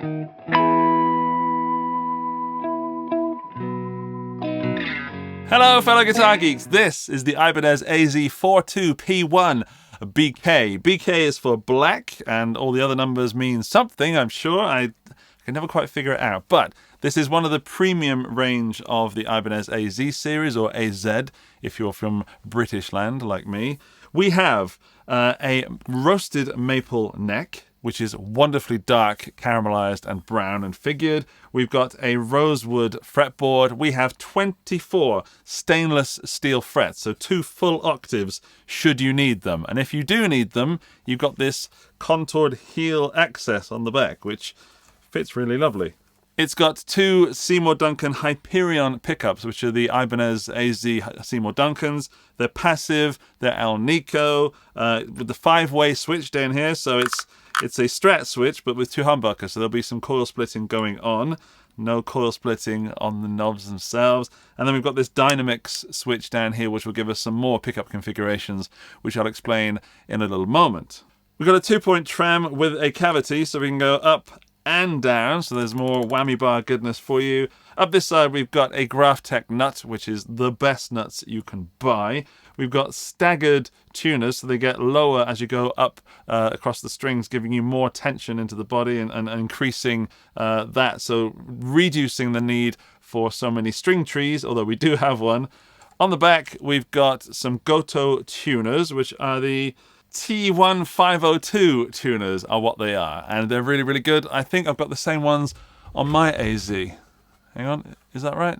Hello fellow guitar geeks, this is the Ibanez AZ42P1-BK. BK is for black and all the other numbers mean something, I'm sure. I can never quite figure it out, but this is one of the premium range of the Ibanez AZ series, or AZ if you're from British land like me. We have a roasted maple neck, which is wonderfully dark, caramelized and brown and figured. We've got a rosewood fretboard. We have 24 stainless steel frets, so 2 full octaves should you need them. And if you do need them, you've got this contoured heel access on the back, which fits really lovely. It's got 2 Seymour Duncan Hyperion pickups, which are the Ibanez AZ Seymour Duncans. They're passive, they're Alnico, with the 5-way switch down here, so it's a Strat switch, but with 2 humbuckers, so there'll be some coil splitting going on. No coil splitting on the knobs themselves. And then we've got this Dynamics switch down here, which will give us some more pickup configurations, which I'll explain in a little moment. We've got a 2-point tram with a cavity, so we can go up and down, so there's more whammy bar goodness for you. Up this side we've got a Graphtec nut, which is the best nuts you can buy. We've got staggered tuners, so they get lower as you go up across the strings, giving you more tension into the body and increasing that, so reducing the need for so many string trees, although we do have one. On the back we've got some Gotoh tuners, which are the T1502 tuners are what they are, and they're really, really good. I think I've got the same ones on my AZ. Hang on, is that right?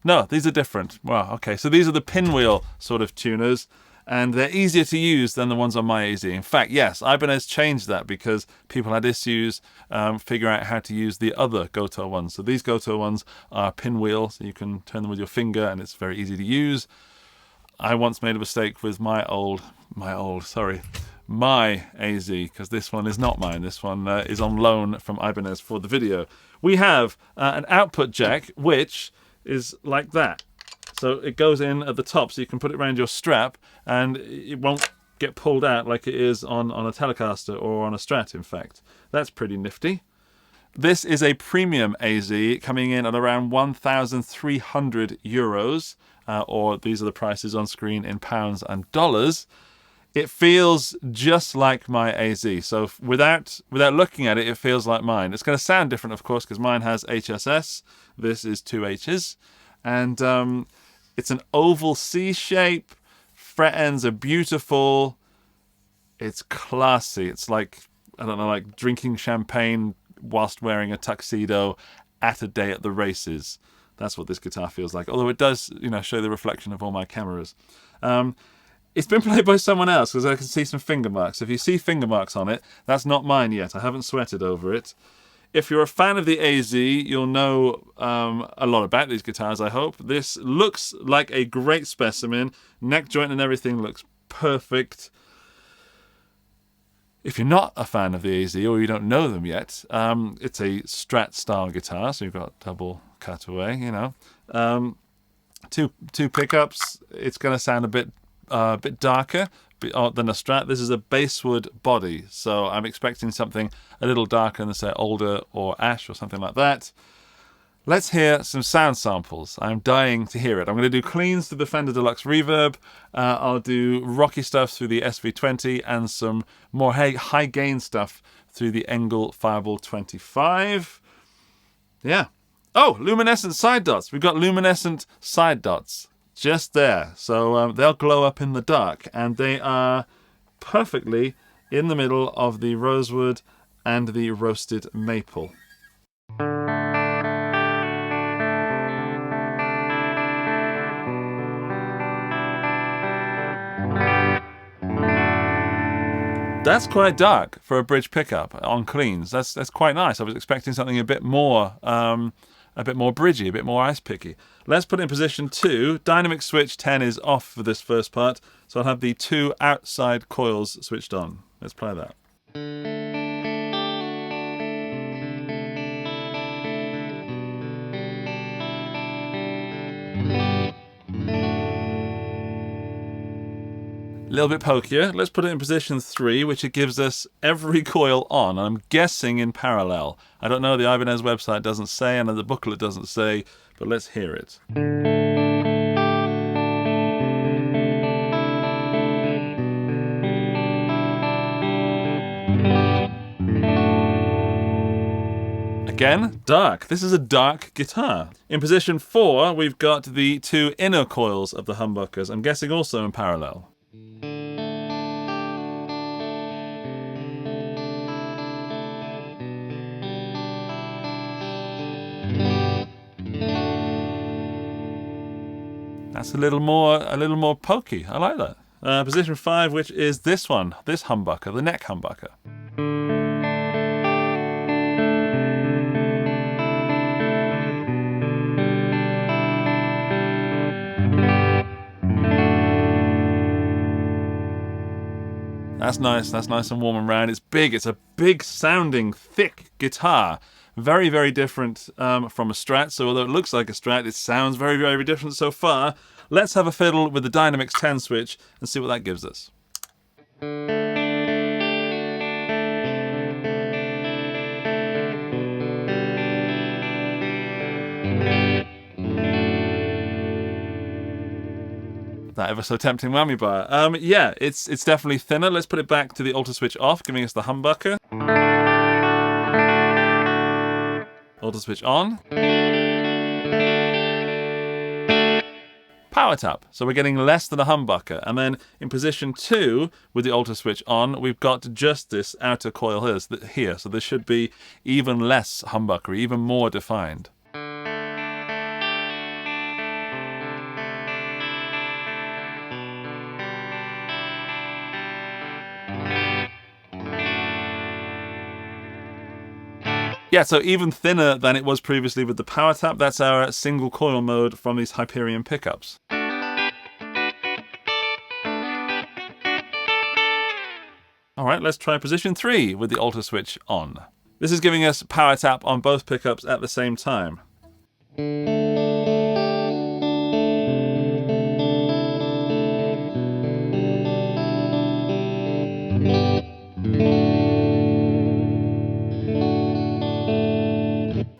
No, these are different. Wow, okay, so these are the pinwheel sort of tuners, and they're easier to use than the ones on my AZ. In fact, yes, Ibanez changed that because people had issues figuring out how to use the other Gotoh ones. So these Gotoh ones are pinwheel, so you can turn them with your finger, and it's very easy to use. I once made a mistake with my AZ, because this one is not mine. This one is on loan from Ibanez for the video. We have an output jack, which is like that. So it goes in at the top, so you can put it around your strap, and it won't get pulled out like it is on a Telecaster or on a Strat, in fact. That's pretty nifty. This is a premium AZ, coming in at around €1,300. Or these are the prices on screen in pounds and dollars. It feels just like my AZ. So without looking at it, it feels like mine. It's going to sound different, of course, because mine has HSS. This is 2 H's. And it's an oval C shape. Fret ends are beautiful. It's classy. It's like, I don't know, like drinking champagne whilst wearing a tuxedo at a day at the races. That's what this guitar feels like. Although it does, show the reflection of all my cameras. It's been played by someone else because I can see some finger marks. If you see finger marks on it, that's not mine yet. I haven't sweated over it. If you're a fan of the AZ, you'll know a lot about these guitars, I hope. This looks like a great specimen. Neck joint and everything looks perfect. If you're not a fan of the AZ or you don't know them yet, it's a Strat style guitar, so you've got double cutaway, two pickups. It's going to sound a bit darker than a Strat. This is a basswood body, so I'm expecting something a little darker than, say, Alder or Ash or something like that. Let's hear some sound samples. I'm dying to hear it. I'm going to do cleans through the Fender Deluxe Reverb. I'll do rocky stuff through the SV20 and some more high gain stuff through the Engl Fireball 25. Yeah. Oh, luminescent side dots. We've got luminescent side dots just there. So they'll glow up in the dark, and they are perfectly in the middle of the rosewood and the roasted maple. That's quite dark for a bridge pickup on cleans. That's quite nice. I was expecting something a bit more bridgy, a bit more ice picky. Let's put it in position 2. Dynamic switch 10 is off for this first part, so I'll have the 2 outside coils switched on. Let's play that. A little bit pokier. Let's put it in position 3, which it gives us every coil on. I'm guessing in parallel. I don't know, the Ibanez website doesn't say, and the booklet doesn't say, but let's hear it. Again, dark. This is a dark guitar. In position 4, we've got the 2 inner coils of the humbuckers. I'm guessing also in parallel. That's a little more pokey. I like that. Position 5, which is this one, this humbucker, the neck humbucker. That's nice and warm and round. It's big, it's a big sounding, thick guitar. Very, very different from a Strat. So although it looks like a Strat, it sounds very, very different so far. Let's have a fiddle with the Dynamics 10 switch and see what that gives us. That ever so tempting whammy bar. Yeah, it's definitely thinner. Let's put it back to the alter switch off, giving us the humbucker. Alter switch on. Power tap. So we're getting less than a humbucker. And then in position 2, with the alter switch on, we've got just this outer coil here. So there should be even less humbucker, even more defined. Yeah, so even thinner than it was previously with the power tap. That's our single coil mode from these Hyperion pickups. Alright, let's try position 3 with the alter switch on. This is giving us power tap on both pickups at the same time.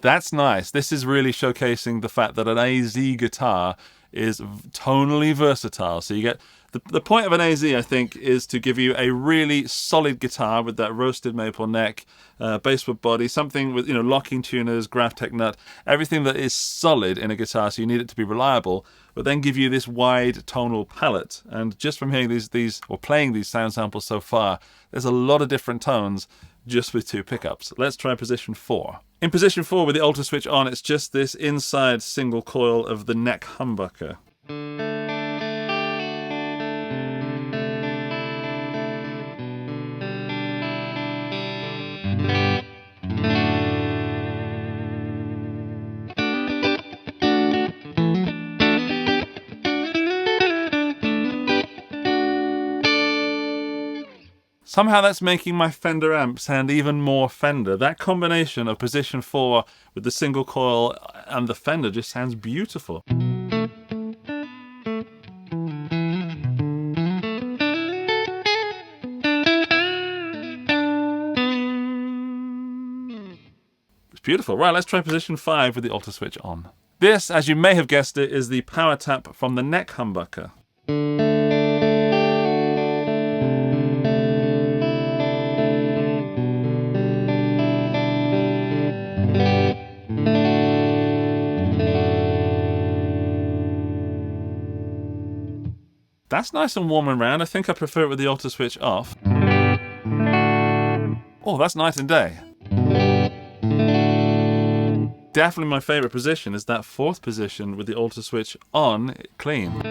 That's nice. This is really showcasing the fact that an AZ guitar is tonally versatile. So you get the point of an AZ, I think, is to give you a really solid guitar with that roasted maple neck, basswood body, something with locking tuners, Graphtec nut, everything that is solid in a guitar. So you need it to be reliable, but then give you this wide tonal palette. And just from hearing these or playing these sound samples so far, there's a lot of different tones just with 2 pickups. Let's try position 4. In position 4 with the alter switch on, it's just this inside single coil of the neck humbucker. Somehow that's making my Fender amp sound even more Fender. That combination of position 4 with the single coil and the Fender just sounds beautiful. It's beautiful. Right, let's try position 5 with the alter switch on. This, as you may have guessed it, is the power tap from the neck humbucker. That's nice and warm and round. I think I prefer it with the alter switch off. Oh, that's night and day. Definitely my favourite position is that 4th position with the alter switch on, clean.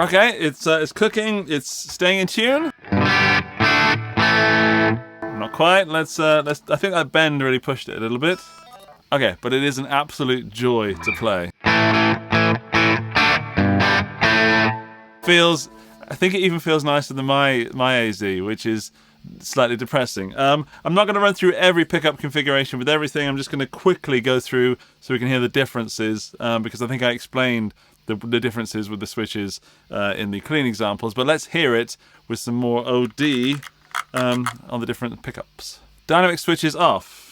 Okay, it's cooking. It's staying in tune. Not quite. Let's. I think that bend really pushed it a little bit. Okay, but it is an absolute joy to play. I think it even feels nicer than my AZ, which is slightly depressing. I'm not going to run through every pickup configuration with everything. I'm just going to quickly go through so we can hear the differences, because I think I explained the differences with the switches in the clean examples. But let's hear it with some more OD on the different pickups. Dynamic switches off.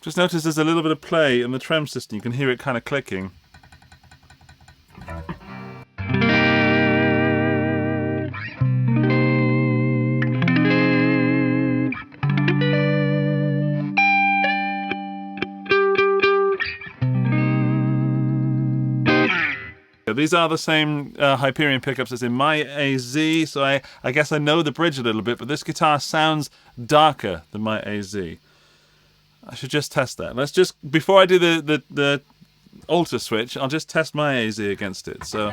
Just notice there's a little bit of play in the trem system. You can hear it kind of clicking. These are the same Hyperion pickups as in my AZ, so I guess I know the bridge a little bit, but this guitar sounds darker than my AZ. I should just test that. Let's just, before I do the alter switch, I'll just test my AZ against it. So,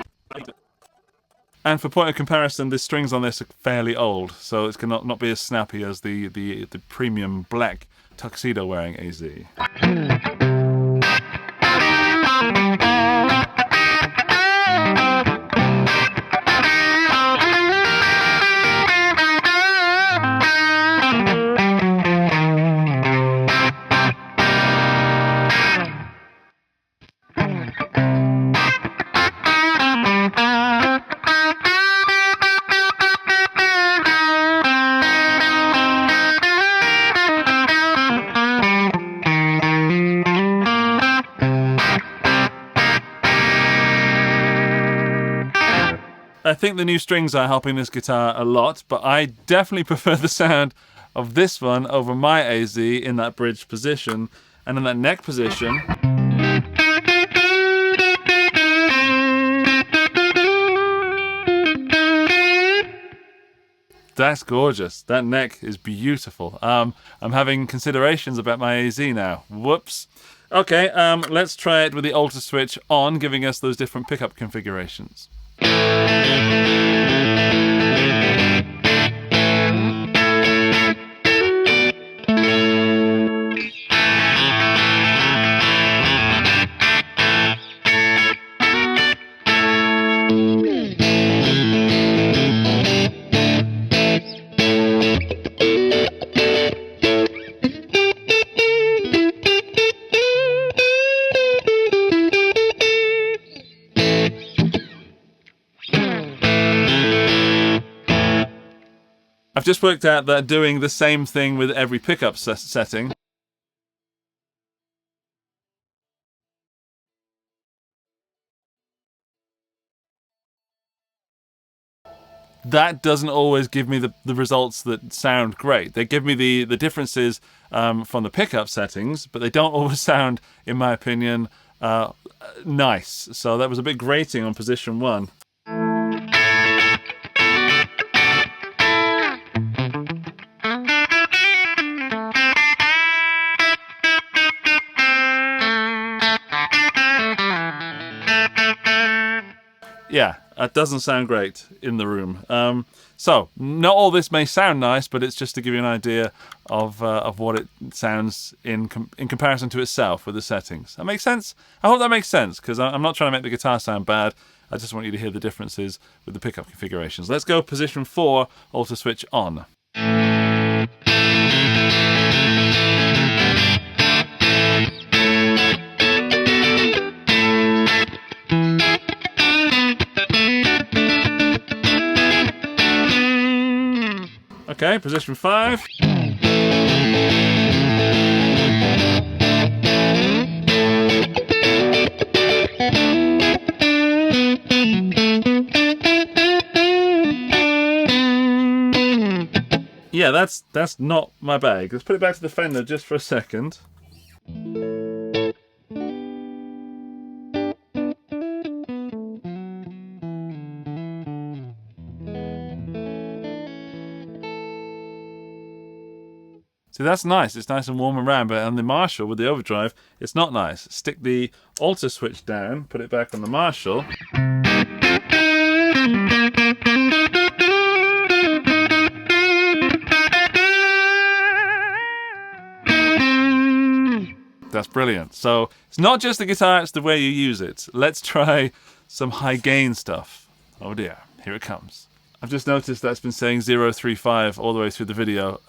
and for point of comparison, the strings on this are fairly old, so it's going to not be as snappy as the premium black tuxedo wearing AZ. I think the new strings are helping this guitar a lot, but I definitely prefer the sound of this one over my AZ in that bridge position, and in that neck position. That's gorgeous. That neck is beautiful. I'm having considerations about my AZ now. Whoops. Okay, let's try it with the alter switch on, giving us those different pickup configurations. I've just worked out that doing the same thing with every pickup setting that doesn't always give me the results that sound great. They give me the differences from the pickup settings, but they don't always sound, in my opinion, nice. So that was a bit grating on position 1. Yeah, That doesn't sound great in the room. So, not all this may sound nice, but it's just to give you an idea of what it sounds in comparison to itself with the settings. That makes sense? I hope that makes sense, because I'm not trying to make the guitar sound bad. I just want you to hear the differences with the pickup configurations. Let's go position 4, alto switch on. Okay, position 5. Yeah, that's not my bag. Let's put it back to the Fender just for a second. See, that's nice. It's nice and warm and round, but on the Marshall with the overdrive, it's not nice. Stick the alto switch down, put it back on the Marshall. That's brilliant. So it's not just the guitar, it's the way you use it. Let's try some high gain stuff. Oh dear, here it comes. I've just noticed that's been saying 035 all the way through the video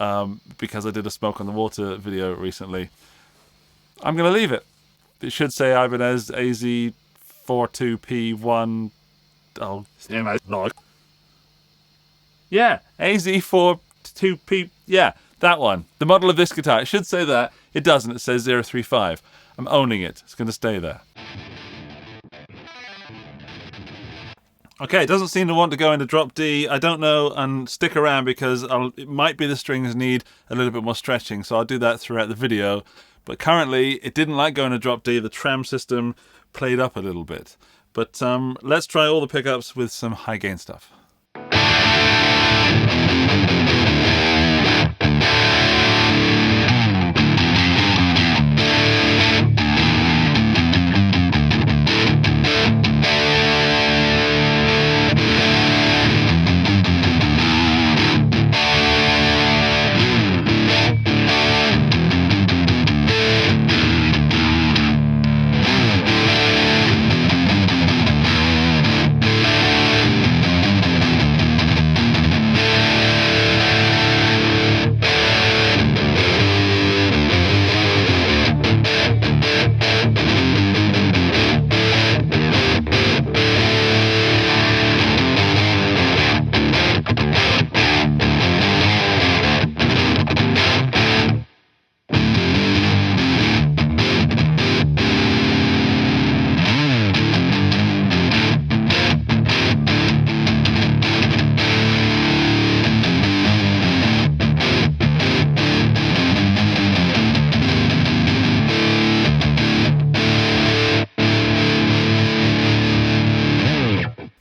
because I did a Smoke on the Water video recently. I'm going to leave it. It should say Ibanez AZ42P1... Oh, yeah, AZ42P... Yeah, that one. The model of this guitar. It should say that. It doesn't. It says 035. I'm owning it. It's going to stay there. Okay, it doesn't seem to want to go into drop D. I don't know, and stick around because it might be the strings need a little bit more stretching, so I'll do that throughout the video. But currently, it didn't like going to drop D. The tram system played up a little bit. But let's try all the pickups with some high gain stuff.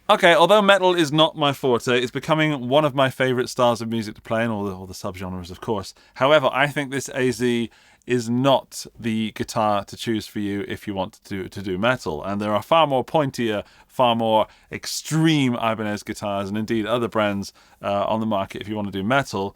Okay, although metal is not my forte, it's becoming one of my favourite styles of music to play in, all the subgenres, of course. However, I think this AZ is not the guitar to choose for you if you want to do metal. And there are far more pointier, far more extreme Ibanez guitars, and indeed other brands on the market if you want to do metal.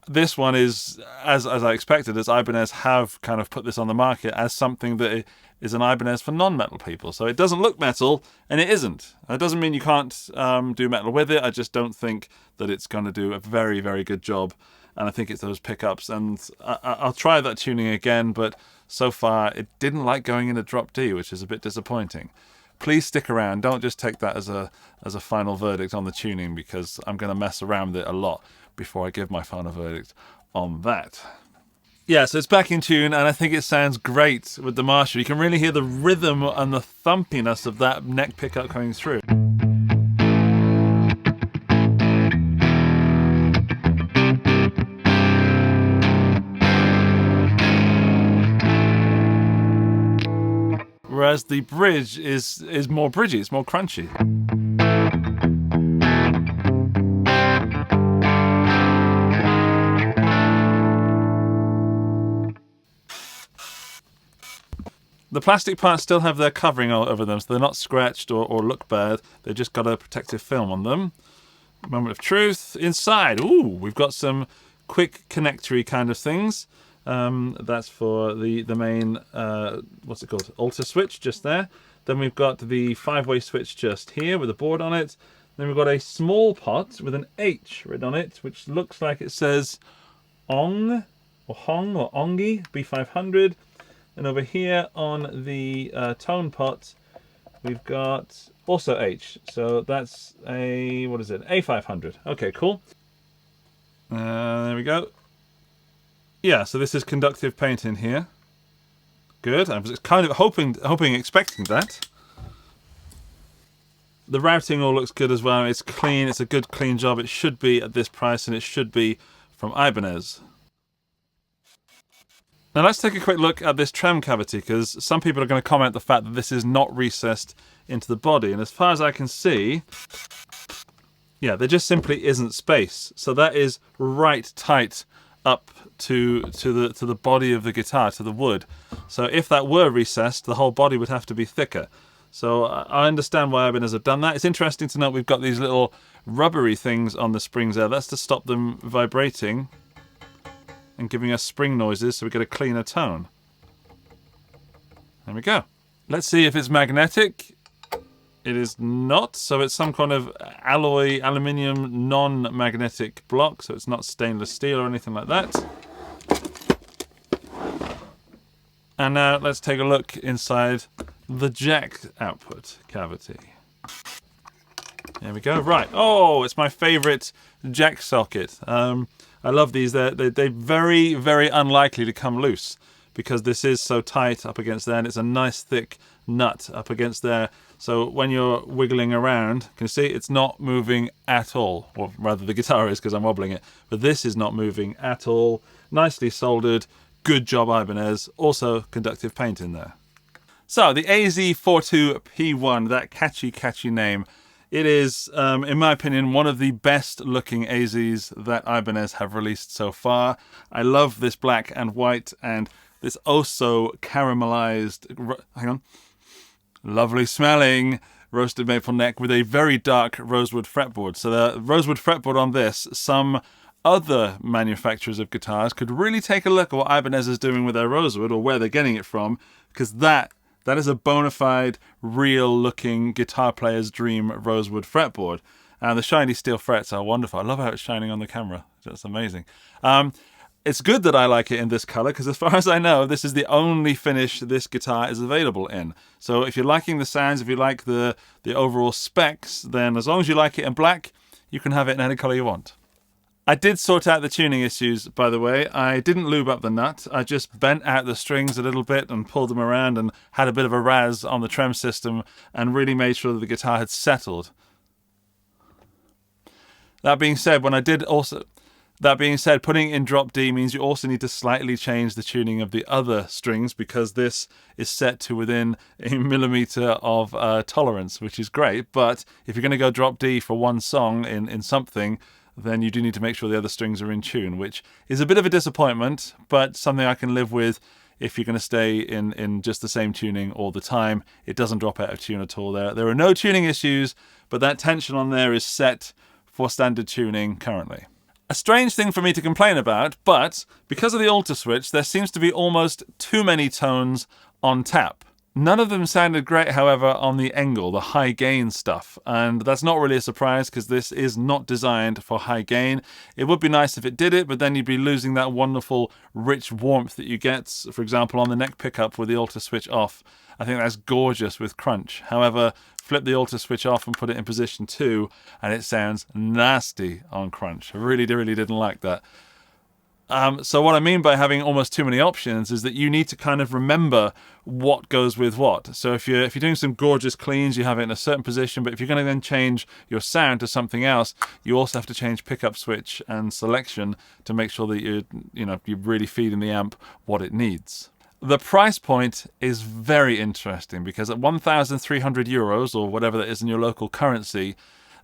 This one is, as I expected, as Ibanez have kind of put this on the market as something that is an Ibanez for non-metal people. So it doesn't look metal, and it isn't. That doesn't mean you can't do metal with it. I just don't think that it's going to do a very, very good job. And I think it's those pickups. And I'll try that tuning again, but so far it didn't like going into drop D, which is a bit disappointing. Please stick around. Don't just take that as a final verdict on the tuning, because I'm going to mess around with it a lot before I give my final verdict on that. Yeah, so it's back in tune, and I think it sounds great with the Marshall. You can really hear the rhythm and the thumpiness of that neck pickup coming through. Whereas the bridge is more bridgy, it's more crunchy. The plastic parts still have their covering all over them, so they're not scratched or look bad. They've just got a protective film on them. Moment of truth. Inside, ooh, we've got some quick connectory kind of things. That's for the main, what's it called? Alter switch just there. Then we've got the 5-way switch just here with a board on it. Then we've got a small pot with an H written on it, which looks like it says Ong or Hong or Ongi B500. And over here on the tone pot, we've got also H. So that's a, what is it? A500. Okay, cool. There we go. Yeah, so this is conductive paint in here. Good. I was kind of expecting that. The routing all looks good as well. It's clean. It's a good, clean job. It should be at this price, and it should be from Ibanez. Now let's take a quick look at this trem cavity, because some people are going to comment the fact that this is not recessed into the body, and as far as I can see, yeah, there just simply isn't space. So that is right tight up to the body of the guitar, to the wood. So if that were recessed, the whole body would have to be thicker. So I understand why Ibanez have done that. It's interesting to note we've got these little rubbery things on the springs there. That's to stop them vibrating and giving us spring noises so we get a cleaner tone. There we go. Let's see if it's magnetic. It is not, so it's some kind of alloy, aluminium, non-magnetic block, so it's not stainless steel or anything like that. And now let's take a look inside the jack output cavity. There we go. Right. Oh, it's my favorite jack socket. I love these. They're very, very unlikely to come loose because this is so tight up against there, and it's a nice thick nut up against there. So when you're wiggling around, can you see it's not moving at all? Or rather, the guitar is because I'm wobbling it. But this is not moving at all. Nicely soldered. Good job, Ibanez. Also conductive paint in there. So the AZ42P1, that catchy name. It is, in my opinion, one of the best looking AZs that Ibanez have released so far. I love this black and white and this also caramelized, hang on, lovely smelling roasted maple neck with a very dark rosewood fretboard. So the rosewood fretboard on this, some other manufacturers of guitars could really take a look at what Ibanez is doing with their rosewood or where they're getting it from, because that is a bona fide, real-looking guitar player's dream rosewood fretboard. And the shiny steel frets are wonderful. I love how it's shining on the camera. That's amazing. It's good that I like it in this color, because as far as I know, this is the only finish this guitar is available in. So if you're liking the sounds, if you like the overall specs, then as long as you like it in black, you can have it in any color you want. I did sort out the tuning issues, by the way. I didn't lube up the nut. I just bent out the strings a little bit and pulled them around and had a bit of a razz on the trem system and really made sure that the guitar had settled. That being said, putting in drop D means you also need to slightly change the tuning of the other strings, because this is set to within a millimeter of tolerance, which is great. But if you're going to go drop D for one song in something, then you do need to make sure the other strings are in tune, which is a bit of a disappointment, but something I can live with if you're going to stay in just the same tuning all the time. It doesn't drop out of tune at all there. There are no tuning issues, but that tension on there is set for standard tuning currently. A strange thing for me to complain about, but because of the alter switch, there seems to be almost too many tones on tap. None of them sounded great, however, on the Engl, the high gain stuff. And that's not really a surprise, because this is not designed for high gain. It would be nice if it did it, but then you'd be losing that wonderful rich warmth that you get, for example, on the neck pickup with the alter switch off. I think that's gorgeous with crunch. However, flip the alter switch off and put it in position 2, and it sounds nasty on crunch. I really didn't like that. So what I mean by having almost too many options is that you need to kind of remember what goes with what. So if you're doing some gorgeous cleans, you have it in a certain position, but if you're going to then change your sound to something else, you also have to change pickup switch and selection to make sure that you're really feeding the amp what it needs. The price point is very interesting, because at €1,300 or whatever that is in your local currency,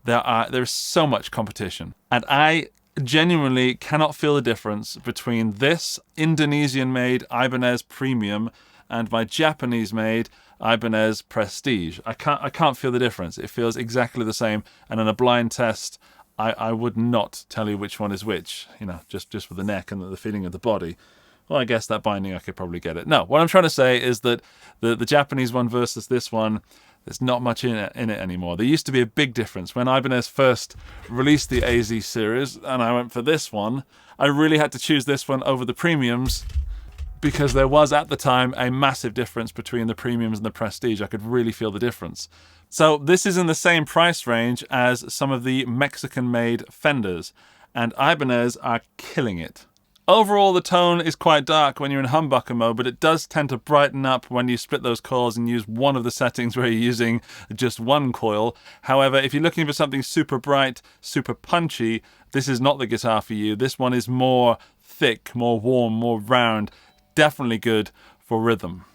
there's so much competition, and I genuinely cannot feel the difference between this Indonesian-made Ibanez Premium and my Japanese-made Ibanez Prestige. I can't feel the difference. It feels exactly the same, and in a blind test, I would not tell you which one is which, you know, just with the neck and the feeling of the body. Well, I guess that binding, I could probably get it. No, what I'm trying to say is that the Japanese one versus this one, there's not much in it anymore. There used to be a big difference. When Ibanez first released the AZ series, and I went for this one, I really had to choose this one over the premiums, because there was, at the time, a massive difference between the premiums and the Prestige. I could really feel the difference. So this is in the same price range as some of the Mexican-made Fenders, and Ibanez are killing it. Overall, the tone is quite dark when you're in humbucker mode, but it does tend to brighten up when you split those coils and use one of the settings where you're using just one coil. However, if you're looking for something super bright, super punchy, this is not the guitar for you. This one is more thick, more warm, more round. Definitely good for rhythm.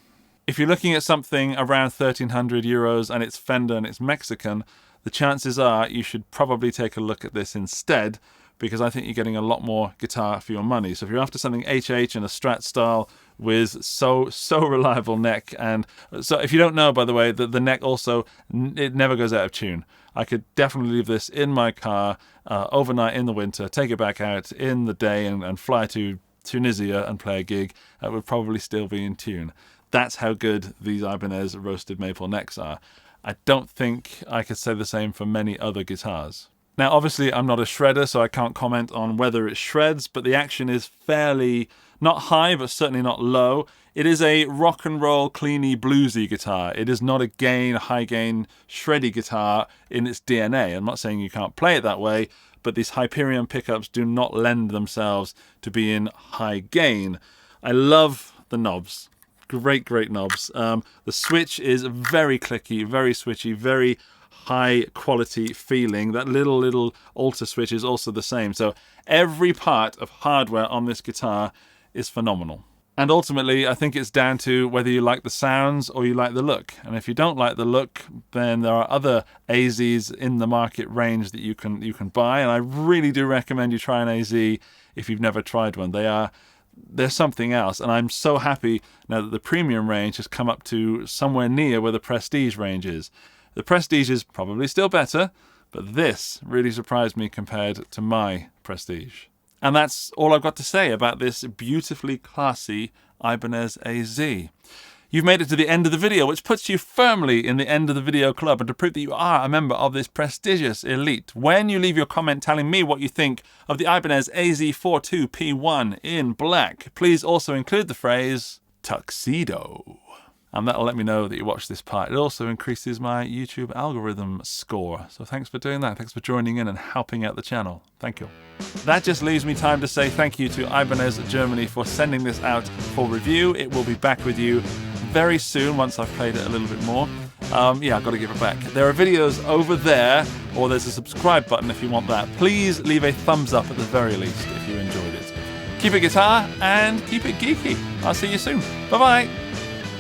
If you're looking at something around 1,300 euros and it's Fender and it's Mexican, the chances are you should probably take a look at this instead, because I think you're getting a lot more guitar for your money. So if you're after something HH and a Strat style with so reliable neck, and so if you don't know, by the way, the neck also, it never goes out of tune. I could definitely leave this in my car overnight in the winter, take it back out in the day and fly to Tunisia and play a gig. It would probably still be in tune. That's how good these Ibanez roasted maple necks are. I don't think I could say the same for many other guitars. Now, obviously, I'm not a shredder, so I can't comment on whether it shreds, but the action is fairly, not high, but certainly not low. It is a rock and roll, cleany, bluesy guitar. It is not a high gain, shreddy guitar in its DNA. I'm not saying you can't play it that way, but these Hyperion pickups do not lend themselves to being high gain. I love the knobs. Great knobs. The switch is very clicky, very switchy, very high quality feeling. That little alter switch is also the same. So every part of hardware on this guitar is phenomenal. And ultimately, I think it's down to whether you like the sounds or you like the look. And if you don't like the look, then there are other AZs in the market range that you can buy. And I really do recommend you try an AZ if you've never tried one. They're something else. And I'm so happy now that the premium range has come up to somewhere near where the Prestige range is. The Prestige is probably still better, but this really surprised me compared to my Prestige. And that's all I've got to say about this beautifully classy Ibanez AZ. You've made it to the end of the video, which puts you firmly in the end of the video club, and to prove that you are a member of this prestigious elite, when you leave your comment telling me what you think of the Ibanez AZ42P1 in black, please also include the phrase tuxedo. And that'll let me know that you watched this part. It also increases my YouTube algorithm score. So thanks for doing that. Thanks for joining in and helping out the channel. Thank you. That just leaves me time to say thank you to Ibanez Germany for sending this out for review. It will be back with you very soon once I've played it a little bit more. Yeah, I've got to give it back. There are videos over there, or there's a subscribe button if you want that. Please leave a thumbs up at the very least if you enjoyed it. Keep it guitar and keep it geeky. I'll see you soon. Bye-bye.